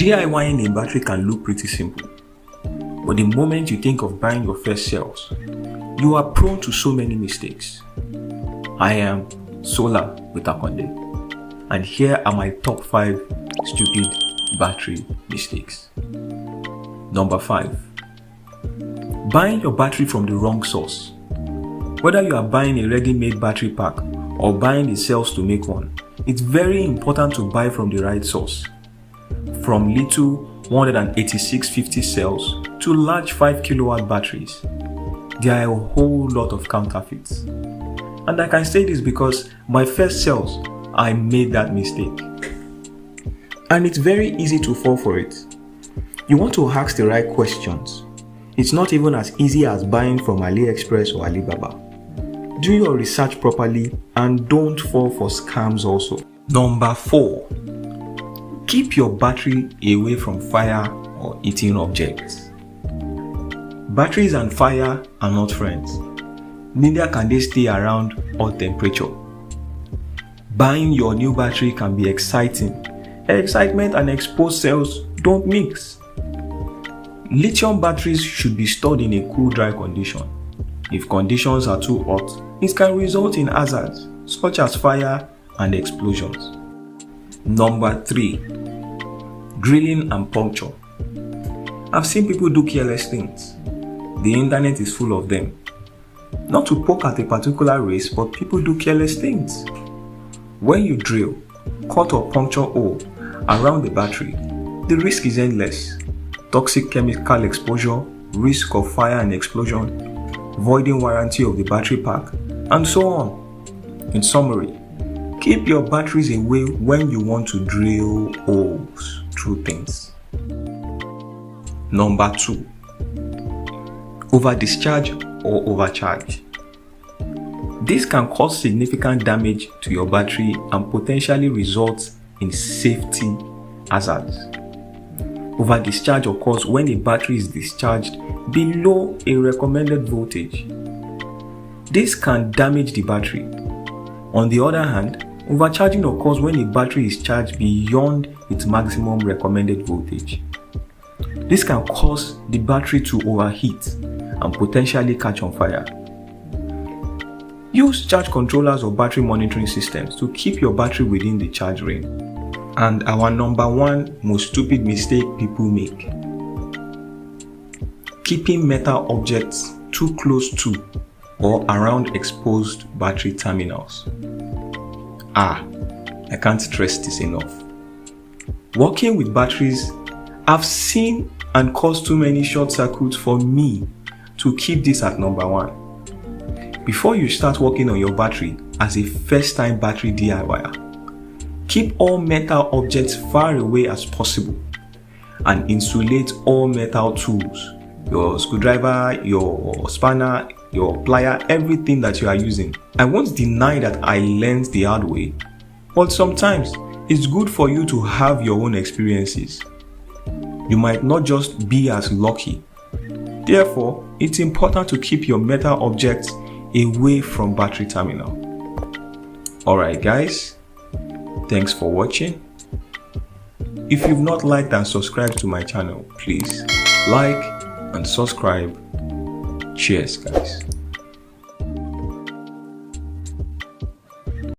DIYing a battery can look pretty simple, but the moment you think of buying your first cells, you are prone to so many mistakes. I am Solar with Akonde, and here are my top 5 stupid battery mistakes. Number 5. Buying your battery from the wrong source. Whether you are buying a ready-made battery pack or buying the cells to make one, it's very important to buy from the right source. From little 18650 cells to large 5 kilowatt batteries, there are a whole lot of counterfeits. And I can say this because my first cells, I made that mistake. And it's very easy to fall for it. You want to ask the right questions. It's not even as easy as buying from AliExpress or Alibaba. Do your research properly and don't fall for scams also. Number 4. Keep your battery away from fire or eating objects. Batteries and fire are not friends. Neither can they stay around hot temperature. Buying your new battery can be exciting. Excitement and exposed cells don't mix. Lithium batteries should be stored in a cool, dry condition. If conditions are too hot, it can result in hazards such as fire and explosions. Number 3. Drilling and puncture. I've seen people do careless things. The internet is full of them. Not to poke at a particular race, but people do careless things. When you drill, cut or puncture hole around the battery, the risk is endless. Toxic chemical exposure, risk of fire and explosion, voiding warranty of the battery pack, and so on. In summary, keep your batteries away when you want to drill holes through things. Number 2. Over discharge or overcharge. This can cause significant damage to your battery and potentially result in safety hazards. Over discharge occurs when a battery is discharged below a recommended voltage. This can damage the battery. On the other hand, overcharging occurs when a battery is charged beyond its maximum recommended voltage. This can cause the battery to overheat and potentially catch on fire. Use charge controllers or battery monitoring systems to keep your battery within the charge range. And our number 1 most stupid mistake people make: keeping metal objects too close to or around exposed battery terminals. I can't stress this enough. Working with batteries, I've seen and caused too many short circuits for me to keep this at number 1. Before you start working on your battery as a first-time battery DIYer, keep all metal objects far away as possible and insulate all metal tools, your screwdriver, your spanner, your plier, everything that you are using. I won't deny that I learned the hard way, but sometimes it's good for you to have your own experiences. You might not just be as lucky. Therefore, it's important to keep your metal objects away from battery terminal. Alright guys, thanks for watching. If you've not liked and subscribed to my channel, please like and subscribe. Cheers guys.